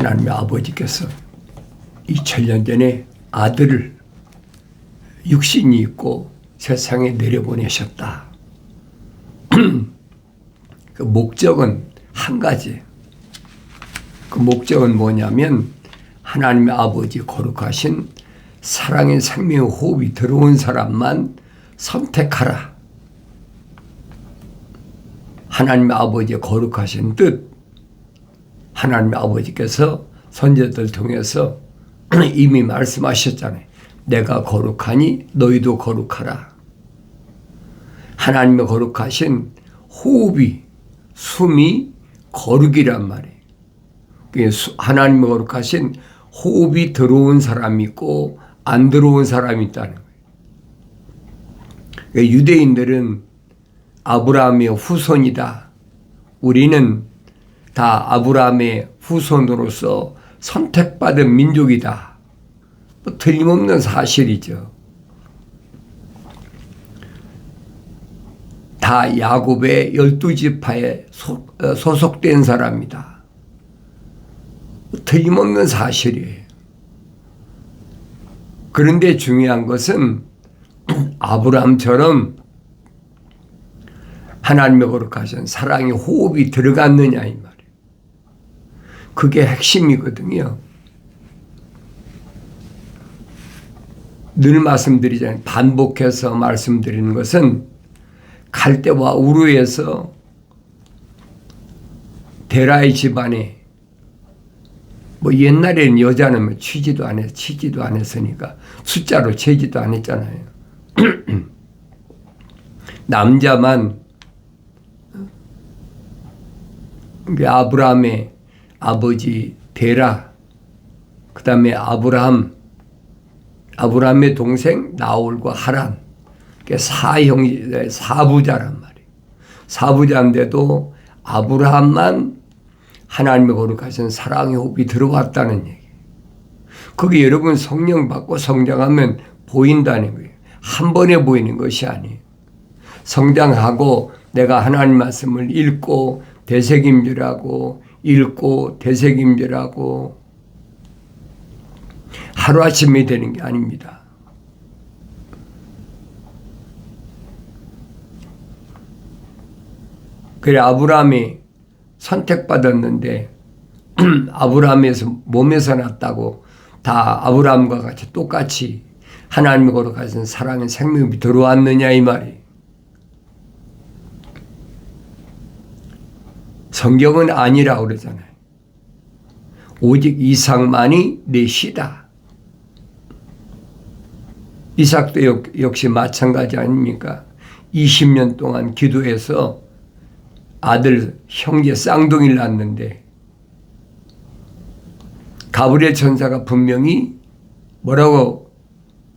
하나님의 아버지께서 2000년 전에 아들을 육신이 있고 세상에 내려보내셨다. 그 목적은 한 가지. 그 목적은 뭐냐면 하나님의 아버지 거룩하신 사랑의 생명의 호흡이 들어온 사람만 선택하라. 하나님의 아버지의 거룩하신 뜻, 하나님의 아버지께서 선지자들 통해서 이미 말씀하셨잖아요. 내가 거룩하니 너희도 거룩하라. 하나님의 거룩하신 호흡이, 숨이 거룩이란 말이에요. 하나님의 거룩하신 호흡이 들어온 사람이 있고 안 들어온 사람이 있다는 거예요. 유대인들은 아브라함의 후손이다. 우리는 다 아브라함의 후손으로서 선택받은 민족이다. 틀림없는 사실이죠. 다 야곱의 12지파에 소속된 사람이다. 틀림없는 사실이에요. 그런데 중요한 것은 아브라함처럼 하나님의 거룩하신 사랑의 호흡이 들어갔느냐 이 말이에요. 그게 핵심이거든요. 늘 말씀드리잖아요. 반복해서 말씀드리는 것은 갈대와 우르에서 데라의 집안에 뭐 옛날에는 여자는 치지도 안 했으니까 숫자로 재지도 안 했잖아요. 남자만 아브라함의 아버지 데라, 그 다음에 아브라함의 동생 나홀과 하란, 사부자란 말이에요. 사부자인데도 아브라함만 하나님의 거룩하신 사랑의 호흡이 들어왔다는 얘기예요. 그게 여러분 성령 받고 성장하면 보인다는 거예요. 한 번에 보이는 것이 아니에요. 성장하고 내가 하나님 말씀을 읽고 되새김질하고 읽고 되새김질하고 하루아침에 되는 게 아닙니다. 그래 아브라함이 선택받았는데 아브라함에서 몸에서 났다고 다 아브라함과 같이 똑같이 하나님의 거룩하신 사랑의 생명이 들어왔느냐 이 말이. 성경은 아니라고 그러잖아요. 오직 이삭만이 내 씨다. 이삭도 역시 마찬가지 아닙니까? 20년 동안 기도해서 아들 형제 쌍둥이를 낳았는데 가브리엘 천사가 분명히 뭐라고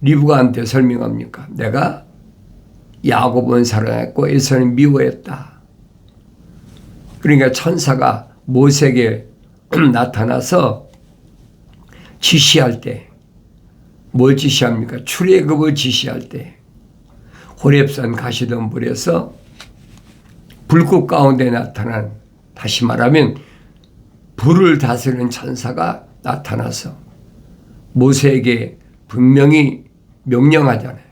리브가한테 설명합니까? 내가 야곱은 사랑했고 에서는 미워했다. 그러니까 천사가 모세에게 나타나서 지시할 때 뭘 지시합니까? 출애굽을 지시할 때 호렙산 가시덤불에서 불꽃 가운데 나타난, 다시 말하면 불을 다스리는 천사가 나타나서 모세에게 분명히 명령하잖아요.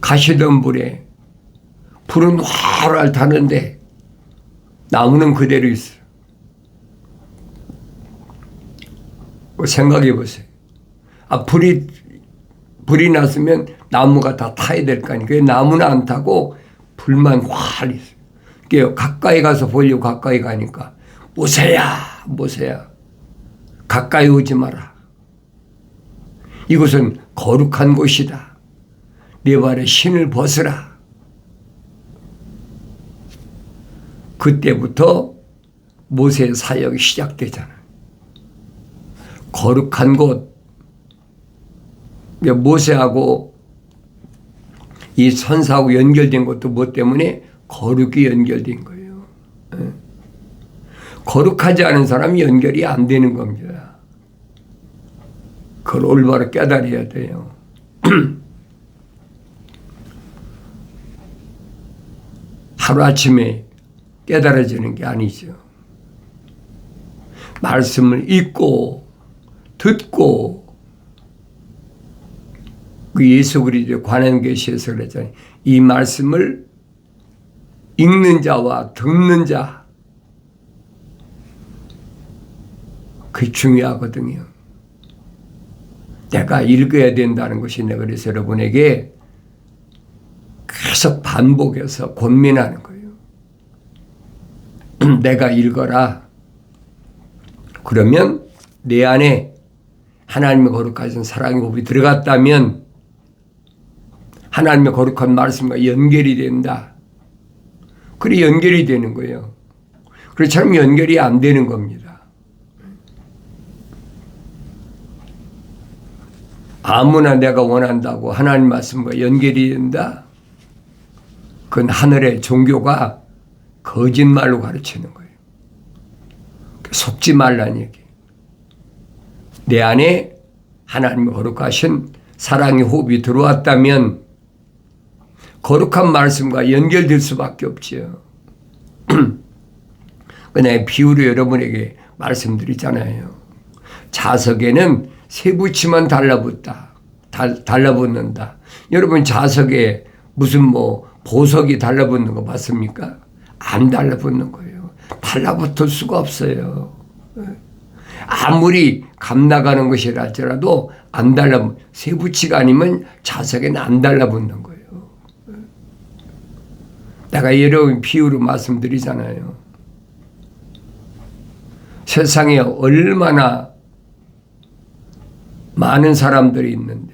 가시덤불에 불은 활활 타는데 나무는 그대로 있어요. 생각해 보세요. 불이 났으면 나무가 다 타야 될 거 아니에요. 나무는 안 타고 불만 활 있어요. 가까이 가서 보려고 가까이 가니까 모세야 가까이 오지 마라. 이곳은 거룩한 곳이다. 네 발에 신을 벗으라. 그때부터 모세의 사역이 시작되잖아요. 거룩한 곳. 모세하고 이 천사하고 연결된 것도 뭐 때문에? 거룩이 연결된 거예요. 거룩하지 않은 사람이 연결이 안 되는 겁니다. 그걸 올바로 깨달아야 돼요. 하루아침에 깨달아지는 게 아니죠. 말씀을 읽고 듣고 그 예수 그리스도의 관한계시에서 그랬잖아요. 이 말씀을 읽는 자와 듣는 자, 그게 중요하거든요. 내가 읽어야 된다는 것이 내가 그래서 여러분에게 계속 반복해서 권면하는 거예요. 내가 읽어라. 그러면 내 안에 하나님의 거룩하신 사랑의 호흡이 들어갔다면 하나님의 거룩한 말씀과 연결이 된다. 그래 연결이 되는 거예요. 그렇지만 연결이 안 되는 겁니다. 아무나 내가 원한다고 하나님 말씀과 연결이 된다? 그건 하늘의 종교가 거짓말로 가르치는 거예요. 속지 말라는 얘기. 내 안에 하나님의 거룩하신 사랑의 호흡이 들어왔다면 거룩한 말씀과 연결될 수밖에 없지요. 내가 비유로 여러분에게 말씀드리잖아요. 자석에는 쇠붙이만 달라붙는다. 여러분 자석에 무슨 보석이 달라붙는 거 봤습니까? 안 달라붙는 거예요. 달라붙을 수가 없어요. 아무리 감나가는 것이라 할지라도 쇠붙이가 아니면 자석에는 안 달라붙는 거예요. 내가 여러 비유로 말씀드리잖아요. 세상에 얼마나 많은 사람들이 있는데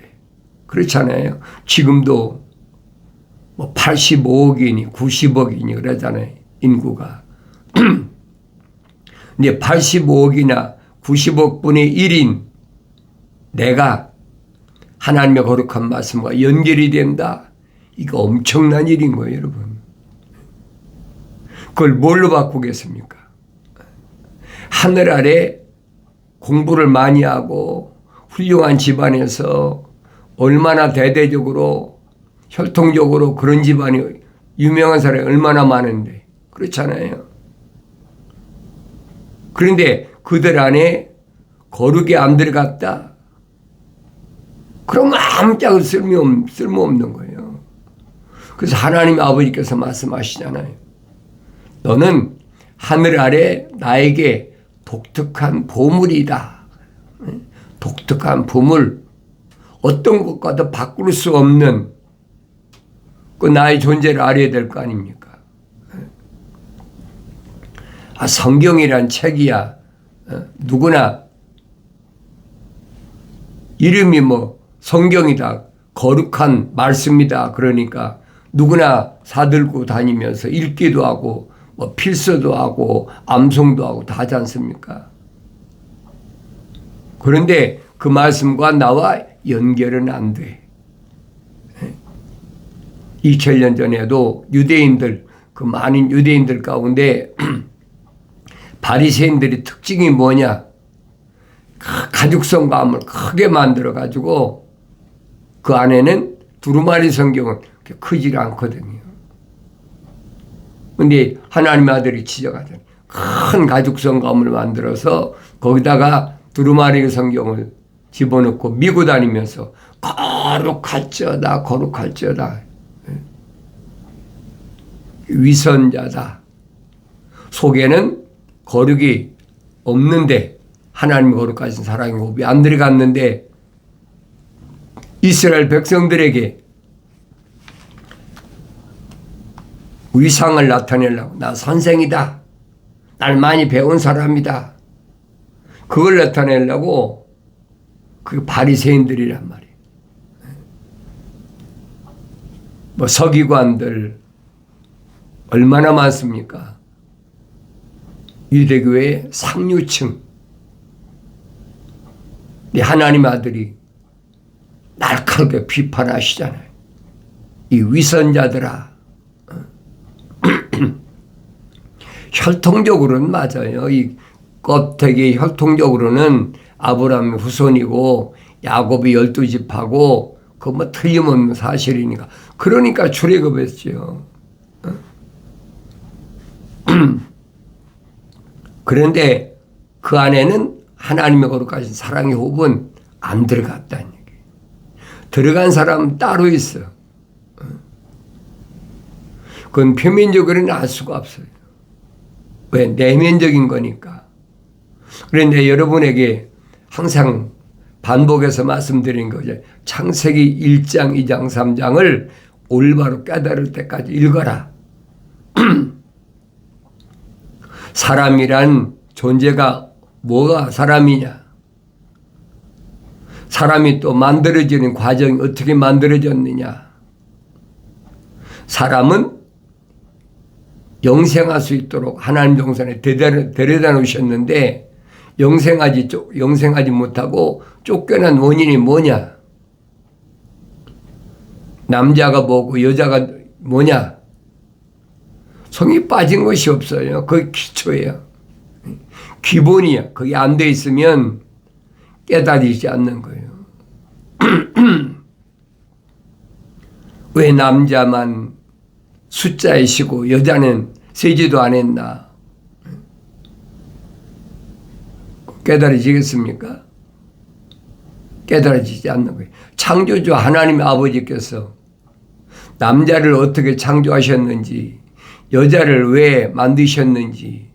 그렇잖아요. 지금도 85억이니 90억이니 그러잖아요. 인구가. 근데 85억이나 90억 분의 1인 내가 하나님의 거룩한 말씀과 연결이 된다. 이거 엄청난 일인 거예요, 여러분. 그걸 뭘로 바꾸겠습니까? 하늘 아래 공부를 많이 하고 훌륭한 집안에서 얼마나 대대적으로 혈통적으로 그런 집안이 유명한 사람이 얼마나 많은데 그렇잖아요. 그런데 그들 안에 거룩이 안 들어갔다? 그럼 아무짝은 쓸모없는 거예요. 그래서 하나님 아버지께서 말씀하시잖아요. 너는 하늘 아래 나에게 독특한 보물이다. 독특한 보물. 어떤 것과도 바꿀 수 없는 그 나의 존재를 알아야 될 거 아닙니까? 성경이란 책이야. 누구나 이름이 성경이다. 거룩한 말씀이다. 그러니까 누구나 사들고 다니면서 읽기도 하고 필서도 하고 암송도 하고 다 하지 않습니까? 그런데 그 말씀과 나와 연결은 안 돼. 2000년 전에도 유대인들, 그 많은 유대인들 가운데 바리새인들의 특징이 뭐냐? 가죽성가함을 크게 만들어가지고 그 안에는 두루마리 성경은 그렇게 크지 않거든요. 근데 하나님의 아들이 지적하잖아요. 큰 가죽성가함을 만들어서 거기다가 두루마리 성경을 집어넣고 미고 다니면서 거룩할지어다 거룩할지어다 위선자다. 속에는 거룩이 없는데 하나님의 거룩하신 사랑의 호흡이 안 들어갔는데 이스라엘 백성들에게 위상을 나타내려고 나 선생이다. 날 많이 배운 사람이다. 그걸 나타내려고 그 바리새인들이란 말이에요. 서기관들 얼마나 많습니까? 유대교의 상류층. 하나님 아들이 날카롭게 비판하시잖아요. 이 위선자들아. 혈통적으로는 맞아요. 이 껍데기 혈통적으로는 아브라함의 후손이고 야곱이 12집하고 그거 틀림없는 사실이니까. 그러니까 출애굽했죠. 그런데 그 안에는 하나님의 거룩하신 사랑의 호흡은 안 들어갔다는 얘기예요. 들어간 사람은 따로 있어. 그건 표면적으로는 알 수가 없어요. 왜? 내면적인 거니까. 그런데 여러분에게 항상 반복해서 말씀드린 거죠. 창세기 1장, 2장, 3장을 올바로 깨달을 때까지 읽어라. 사람이란 존재가 뭐가 사람이냐? 사람이 또 만들어지는 과정이 어떻게 만들어졌느냐? 사람은 영생할 수 있도록 하나님 동산에 데려다 놓으셨는데 영생하지 못하고 쫓겨난 원인이 뭐냐? 남자가 뭐고 여자가 뭐냐? 성이 빠진 것이 없어요. 그게 기초예요. 기본이야. 그게 안 돼 있으면 깨달이지 않는 거예요. 왜 남자만 숫자에 쉬고 여자는 세지도 안 했나? 깨달아지겠습니까? 깨달아지지 않는 거예요. 창조주 하나님의 아버지께서 남자를 어떻게 창조하셨는지, 여자를 왜 만드셨는지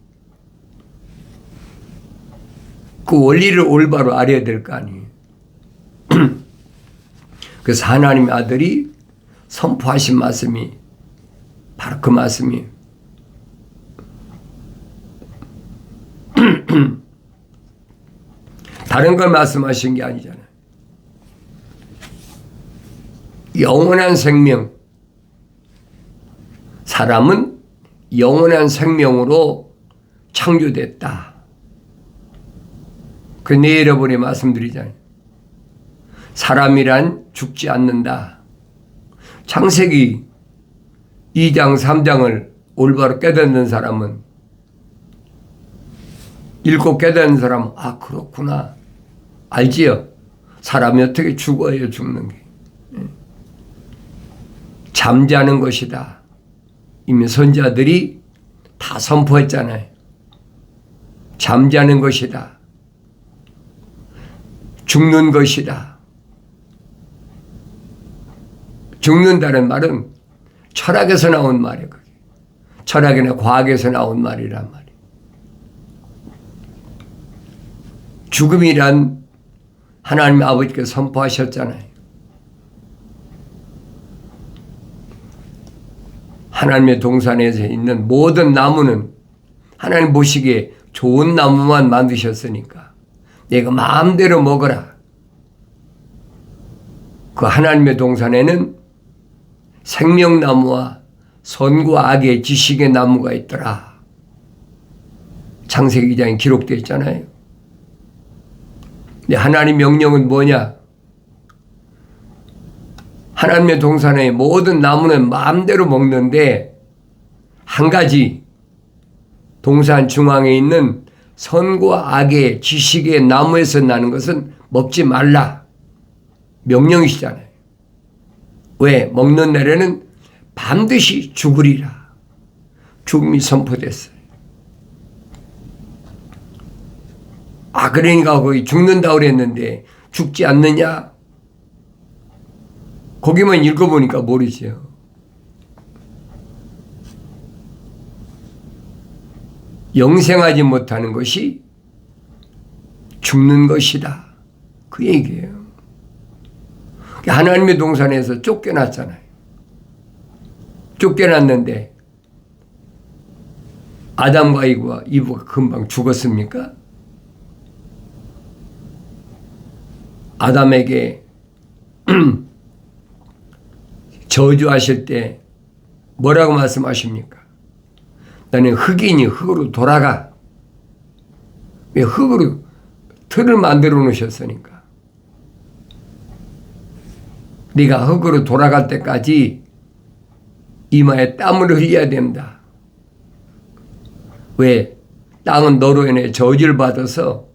그 원리를 올바로 알아야 될 거 아니에요. 그래서 하나님의 아들이 선포하신 말씀이 바로 그 말씀이에요. 다른 걸 말씀하신 게 아니잖아요. 영원한 생명. 사람은 영원한 생명으로 창조됐다. 그 내일어버리 말씀드리잖아요. 사람이란 죽지 않는다. 창세기 2장 3장을 올바로 깨닫는 사람은, 읽고 깨닫는 사람은 아 그렇구나 알지요. 사람이 어떻게 죽어요. 죽는 게 잠자는 것이다. 이미 선지자들이 다 선포했잖아요. 잠자는 것이다. 죽는 것이다. 죽는다는 말은 철학에서 나온 말이에요. 그게. 철학이나 과학에서 나온 말이란 말이에요. 죽음이란 하나님 아버지께서 선포하셨잖아요. 하나님의 동산에서 있는 모든 나무는 하나님 보시기에 좋은 나무만 만드셨으니까 내가 마음대로 먹어라. 그 하나님의 동산에는 생명나무와 선과 악의 지식의 나무가 있더라. 창세기 2장에 기록되어 있잖아요. 근데 하나님 명령은 뭐냐? 하나님의 동산의 모든 나무는 마음대로 먹는데 한 가지 동산 중앙에 있는 선과 악의 지식의 나무에서 나는 것은 먹지 말라. 명령이시잖아요. 왜? 먹는 날에는 반드시 죽으리라. 죽음이 선포됐어요. 아 그러니까 거기 죽는다고 그랬는데 죽지 않느냐? 거기만 읽어보니까 모르죠. 영생하지 못하는 것이 죽는 것이다. 그 얘기예요. 하나님의 동산에서 쫓겨났잖아요. 쫓겨났는데 아담과 이브가 금방 죽었습니까? 아담에게 저주하실 때 뭐라고 말씀하십니까? 나는 흙이니 흙으로 돌아가. 왜 흙으로 틀을 만들어 놓으셨으니까. 네가 흙으로 돌아갈 때까지 이마에 땀을 흘려야 된다. 왜? 땅은 너로 인해 저주를 받아서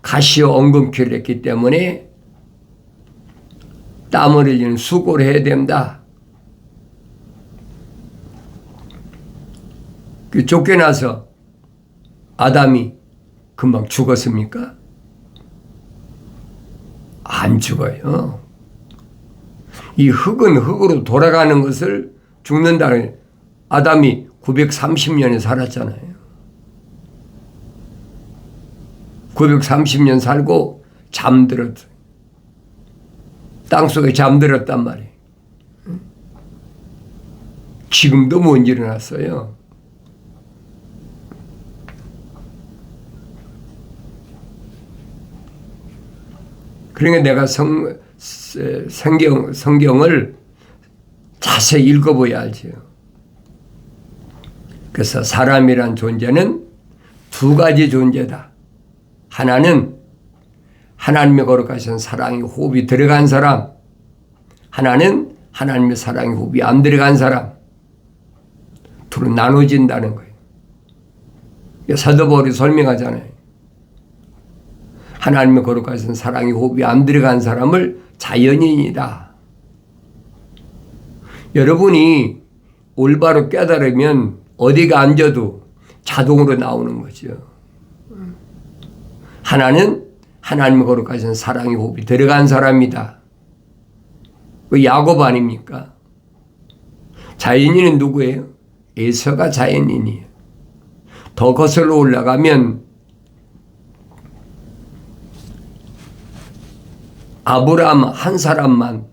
가시와 엉겅퀴를 했기 때문에 땀을 흘리는 수고를 해야 된다. 그 쫓겨나서 아담이 금방 죽었습니까? 안 죽어요. 이 흙은 흙으로 돌아가는 것을 죽는다는, 아담이 930년에 살았잖아요. 930년 살고 잠들었어요. 땅속에 잠들었단 말이에요. 지금도 못 일어났어요. 그러니까 내가 성경을 자세히 읽어봐야 알지요. 그래서 사람이란 존재는 두 가지 존재다. 하나는 하나님의 거룩하신 사랑의 호흡이 들어간 사람, 하나는 하나님의 사랑의 호흡이 안 들어간 사람. 둘은 나눠진다는 거예요. 사도 바울이 설명하잖아요. 하나님의 거룩하신 사랑의 호흡이 안 들어간 사람을 자연인이다. 여러분이 올바로 깨달으면 어디가 앉아도 자동으로 나오는 거죠. 하나는 하나님의 거룩하신 사랑의 호흡이 들어간 사람이다. 그 야곱 아닙니까? 자연인은 누구예요? 에서가 자연인이에요. 더 거슬러 올라가면 아브라함 한 사람만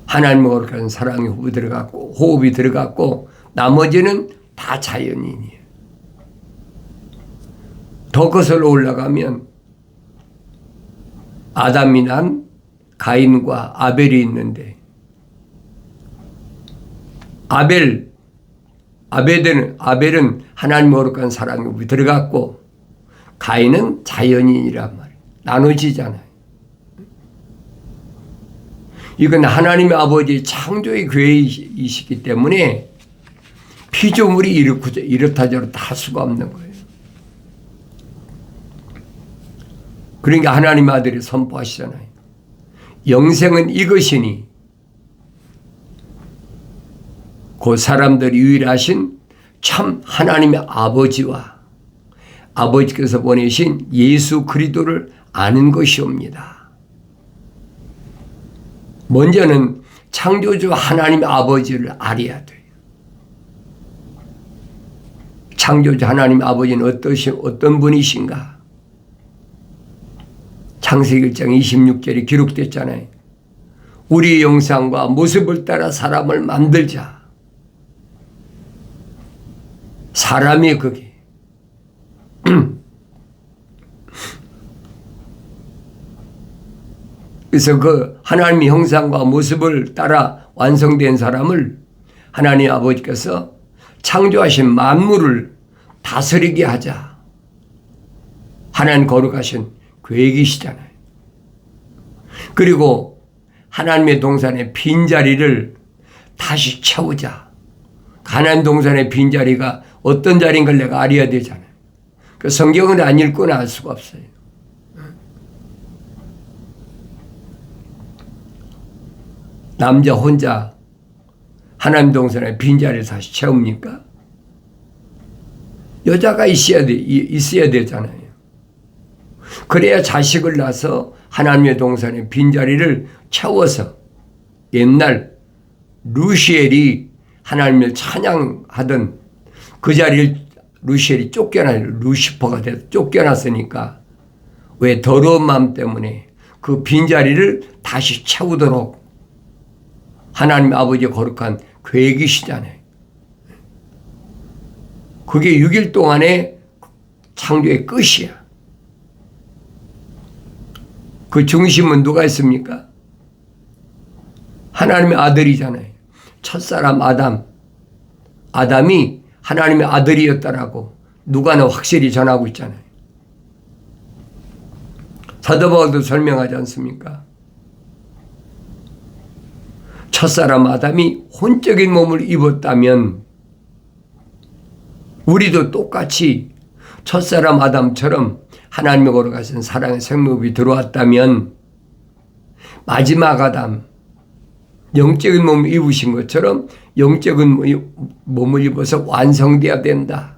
하나님의 거룩한 사랑의 호흡이 들어갔고 나머지는 다 자연인이에요. 더 거슬러 올라가면 아담이 난 가인과 아벨이 있는데 아벨은 하나님의 거룩한 사랑의 호흡이 들어갔고 가인은 자연인이란 말이에요. 나눠지잖아요. 이건 하나님의 아버지의 창조의 계획이시기 때문에 피조물이 이렇다 저렇다 할 수가 없는 거예요. 그러니까 하나님의 아들이 선포하시잖아요. 영생은 이것이니 그 사람들이 유일하신 참 하나님의 아버지와 아버지께서 보내신 예수 그리스도를 아는 것이옵니다. 먼저는 창조주 하나님의 아버지를 알아야 돼요. 창조주 하나님의 아버지는 어떤 분이신가? 창세기 1장 26절에 기록됐잖아요. 우리의 형상과 모습을 따라 사람을 만들자. 사람이 그게. 그래서 그 하나님의 형상과 모습을 따라 완성된 사람을 하나님 아버지께서 창조하신 만물을 다스리게 하자. 하나님 거룩하신 계획이시잖아요. 그리고 하나님의 동산의 빈자리를 다시 채우자. 하나님 동산의 빈자리가 어떤 자리인 걸 내가 알아야 되잖아요. 그 성경을 안 읽고는 알 수가 없어요. 남자 혼자 하나님 동산의 빈자리를 다시 채웁니까? 여자가 있어야 되잖아요. 그래야 자식을 낳아서 하나님의 동산의 빈자리를 채워서 옛날 루시엘이 하나님을 찬양하던 그 자리를 루시엘이 루시퍼가 돼서 쫓겨났으니까 왜 더러운 마음 때문에 그 빈자리를 다시 채우도록 하나님 아버지의 거룩한 계획이시잖아요. 그게 6일 동안의 창조의 끝이야. 그 중심은 누가 있습니까? 하나님의 아들이잖아요. 첫사람 아담이 하나님의 아들이었다라고 누가는 확실히 전하고 있잖아요. 사도 바울도 설명하지 않습니까? 첫사람 아담이 혼적인 몸을 입었다면 우리도 똑같이 첫사람 아담처럼 하나님의 거룩하신 사랑의 생명이 들어왔다면 마지막 아담 영적인 몸을 입으신 것처럼 영적인 몸을 입어서 완성되어야 된다.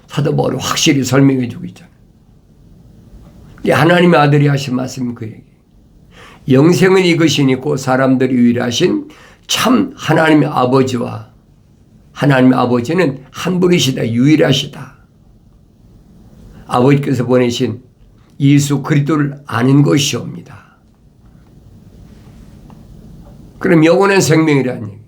사도 바울이 확실히 설명해 주고 있잖아요. 하나님의 아들이 하신 말씀은 그 얘기. 영생은 이것이니 곧 사람들이 유일하신 참 하나님의 아버지와 하나님의 아버지는 한 분이시다. 유일하시다. 아버지께서 보내신 예수 그리스도를 아는 것이옵니다. 그럼 영원한 생명이라는 얘기.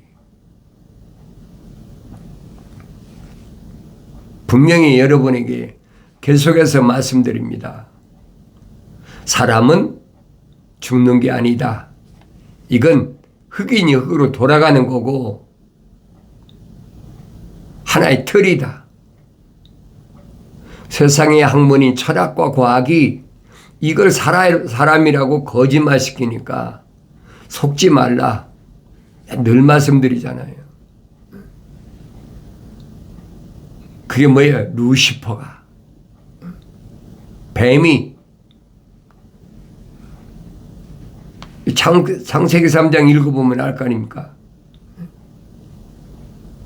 분명히 여러분에게 계속해서 말씀드립니다. 사람은 죽는 게 아니다. 이건 흑인이 흑으로 돌아가는 거고 하나의 틀이다. 세상의 학문인 철학과 과학이 이걸 사람이라고 거짓말시키니까 속지 말라. 늘 말씀드리잖아요. 그게 뭐예요? 루시퍼가. 뱀이. 창세기 3장 읽어보면 알 거 아닙니까?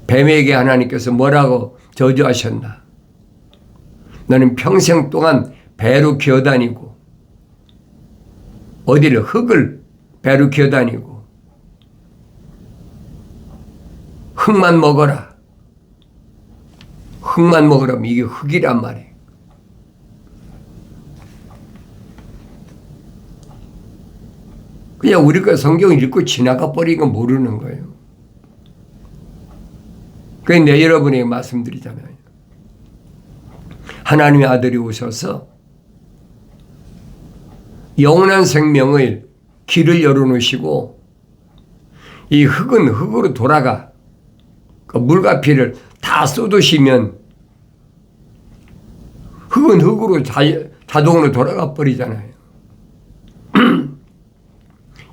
뱀에게 하나님께서 뭐라고 저주하셨나? 너는 평생 동안 배로 기어다니고 어디를 흙을 배로 기어다니고 흙만 먹어라. 흙만 먹으라면 이게 흙이란 말이에요. 그냥 우리가 성경을 읽고 지나가 버리고 모르는 거예요. 그런데 여러분에게 말씀드리잖아요. 하나님의 아들이 오셔서 영원한 생명의 길을 열어놓으시고 이 흙은 흙으로 돌아가. 그 물과 피를 다 쏟으시면 흙은 흙으로 자동으로 돌아가 버리잖아요.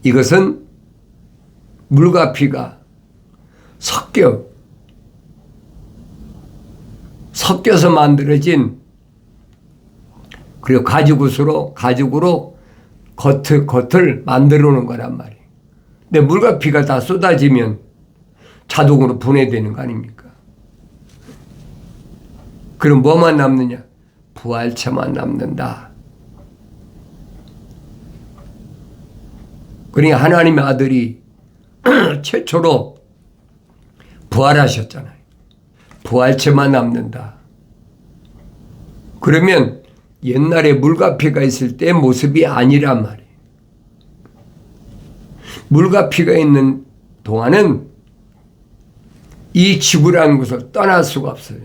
이것은 물과 피가 섞여서 만들어진 그리고 가죽으로 겉을 만들어 놓은 거란 말이에요. 근데 물과 피가 다 쏟아지면 자동으로 분해되는 거 아닙니까? 그럼 뭐만 남느냐? 부활체만 남는다. 그러니까 하나님의 아들이 최초로 부활하셨잖아요. 부활체만 남는다. 그러면 옛날에 물과 피가 있을 때 모습이 아니란 말이에요. 물과 피가 있는 동안은 이 지구라는 곳을 떠날 수가 없어요.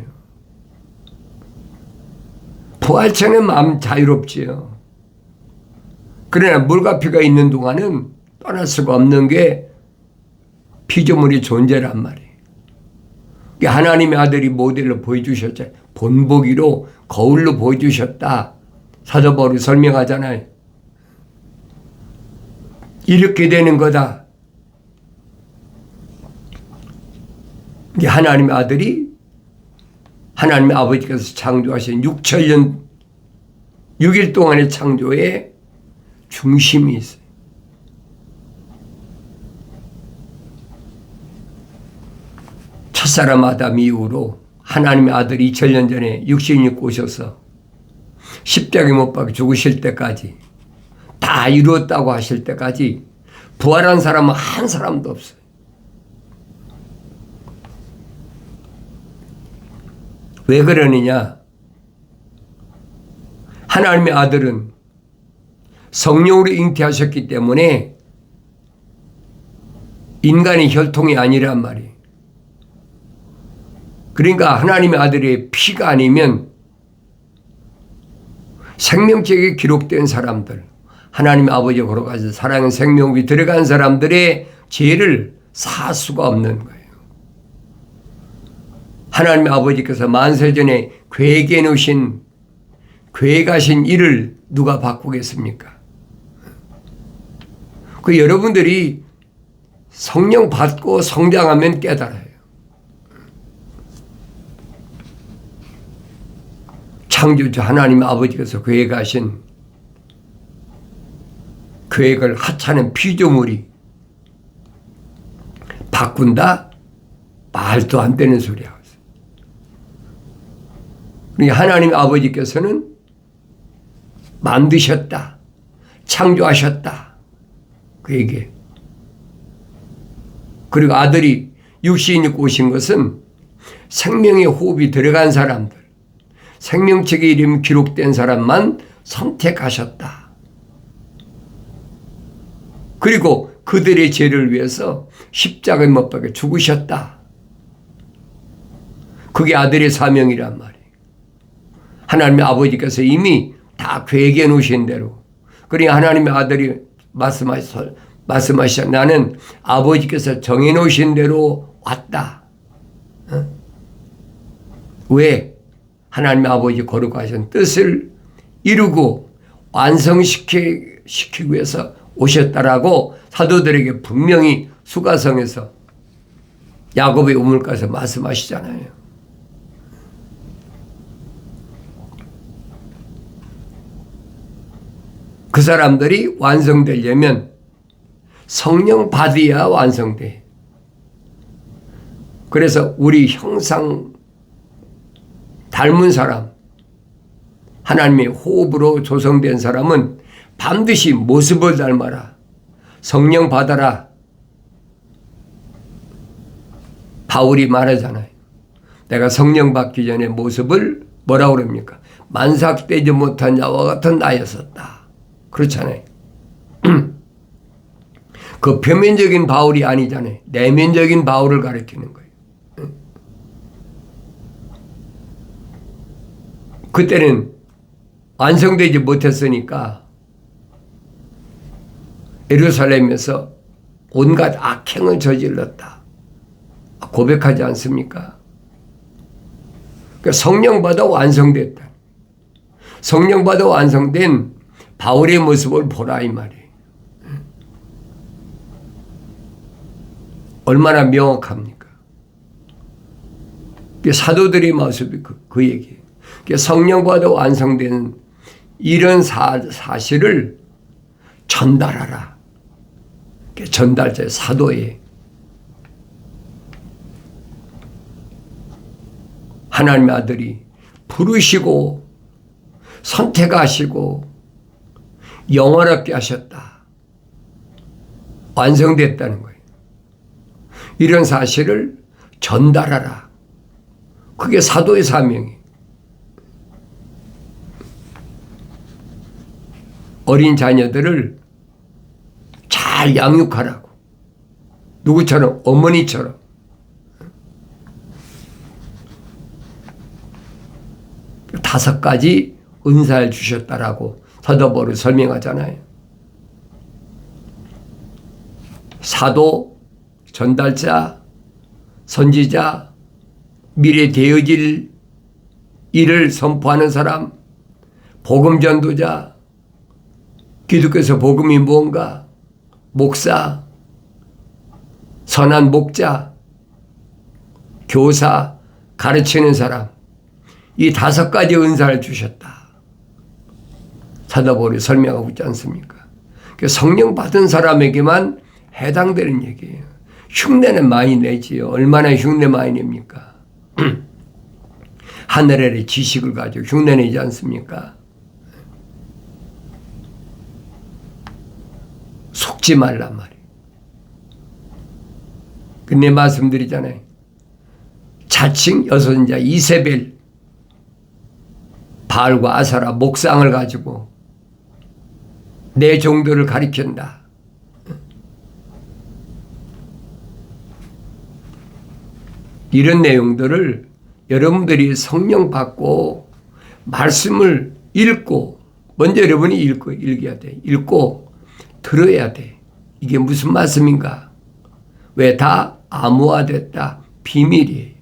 부활체는 마음 자유롭지요. 그러나 물과 피가 있는 동안은 떠날 수가 없는 게 피조물이 존재란 말이에요. 하나님의 아들이 모델로 보여주셨잖아요. 본보기로 거울로 보여주셨다. 사도 바울이 설명하잖아요. 이렇게 되는 거다. 하나님의 아들이 하나님의 아버지께서 창조하신 6천년 6일 동안의 창조에 중심이 있어요. 첫사람 아담 이후로 하나님의 아들이 2000년 전에 육신을 입고 오셔서 십자가에 못 박혀 죽으실 때까지 다 이루었다고 하실 때까지 부활한 사람은 한 사람도 없어요. 왜 그러느냐? 하나님의 아들은 성령으로 잉태하셨기 때문에 인간의 혈통이 아니란 말이에요. 그러니까 하나님의 아들의 피가 아니면 생명책에 기록된 사람들, 하나님의 아버지가 걸어가서 사랑의 생명이 들어간 사람들의 죄를 살 수가 없는 거예요. 하나님의 아버지께서 만세전에 계획해 놓으신 계획하신 일을 누가 바꾸겠습니까? 그 여러분들이 성령 받고 성장하면 깨달아요. 창조주 하나님 아버지께서 계획하신 계획을 하찮은 피조물이 바꾼다? 말도 안 되는 소리 하고 있어요. 그러니까 하나님 아버지께서는 만드셨다. 창조하셨다. 그 얘기예요. 그리고 아들이 육신이 입고 오신 것은 생명의 호흡이 들어간 사람들, 생명책의 이름이 기록된 사람만 선택하셨다. 그리고 그들의 죄를 위해서 십자가에 못 박혀 죽으셨다. 그게 아들의 사명이란 말이에요. 하나님의 아버지께서 이미 다 계획해 놓으신 대로. 그러니 하나님의 아들이 말씀하셔. 나는 아버지께서 정해 놓으신 대로 왔다. 왜? 하나님의 아버지 거룩하신 뜻을 이루고 완성시키기 위해서 오셨다라고 사도들에게 분명히 수가성에서 야곱의 우물가에서 말씀하시잖아요. 그 사람들이 완성되려면 성령 받아야 완성돼. 그래서 우리 형상 닮은 사람, 하나님의 호흡으로 조성된 사람은 반드시 모습을 닮아라. 성령 받아라. 바울이 말하잖아요. 내가 성령 받기 전에 모습을 뭐라고 그럽니까? 만삭되지 못한 자와 같은 나였었다. 그렇잖아요. 그 표면적인 바울이 아니잖아요. 내면적인 바울을 가리키는 거예요. 그때는 완성되지 못했으니까 예루살렘에서 온갖 악행을 저질렀다. 고백하지 않습니까? 그러니까 성령 받아 완성됐다. 성령 받아 완성된 바울의 모습을 보라 이 말이에요. 얼마나 명확합니까? 사도들의 모습이 그 얘기예요. 성령 받아 완성된 이런 사실을 전달하라. 전달자의 사도에 하나님의 아들이 부르시고 선택하시고 영원하게 하셨다. 완성됐다는 거예요. 이런 사실을 전달하라. 그게 사도의 사명이에요. 어린 자녀들을 잘 양육하라고. 누구처럼? 어머니처럼. 다섯 가지 은사를 주셨다라고 사도 바울이 설명하잖아요. 사도, 전달자, 선지자, 미래 되어질 일을 선포하는 사람, 복음 전도자, 기독교에서 복음이 뭔가, 목사, 선한 목자, 교사, 가르치는 사람, 이 다섯 가지 은사를 주셨다. 사도 바울이 설명하고 있지 않습니까? 성령 받은 사람에게만 해당되는 얘기예요. 흉내는 많이 내지요. 얼마나 흉내 많이 냅니까? 하늘의 지식을 가지고 흉내 내지 않습니까? 속지 말란 말이에요. 근데 말씀드리잖아요. 자칭 여선자 이세벨, 바알과 아사라 목상을 가지고 내 종들을 가리킨다. 이런 내용들을 여러분들이 성령 받고 말씀을 읽고, 먼저 여러분이 읽어야 돼. 읽고 들어야 돼. 이게 무슨 말씀인가? 왜 다 암호화됐다. 비밀이에요.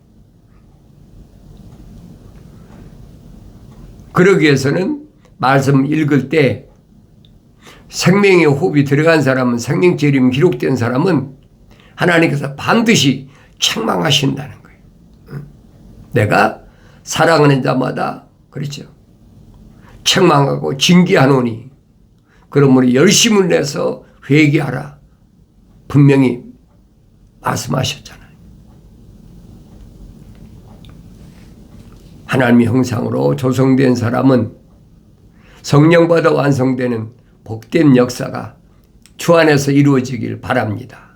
그러기 위해서는 말씀 읽을 때 생명의 호흡이 들어간 사람은, 생명체 이름이 기록된 사람은 하나님께서 반드시 책망하신다는 거예요. 내가 사랑하는 자마다, 그렇죠, 책망하고 징계하노니 그러므로 열심을 내서 회개하라. 분명히 말씀하셨잖아요. 하나님의 형상으로 조성된 사람은 성령받아 완성되는 복된 역사가 주 안에서 이루어지길 바랍니다.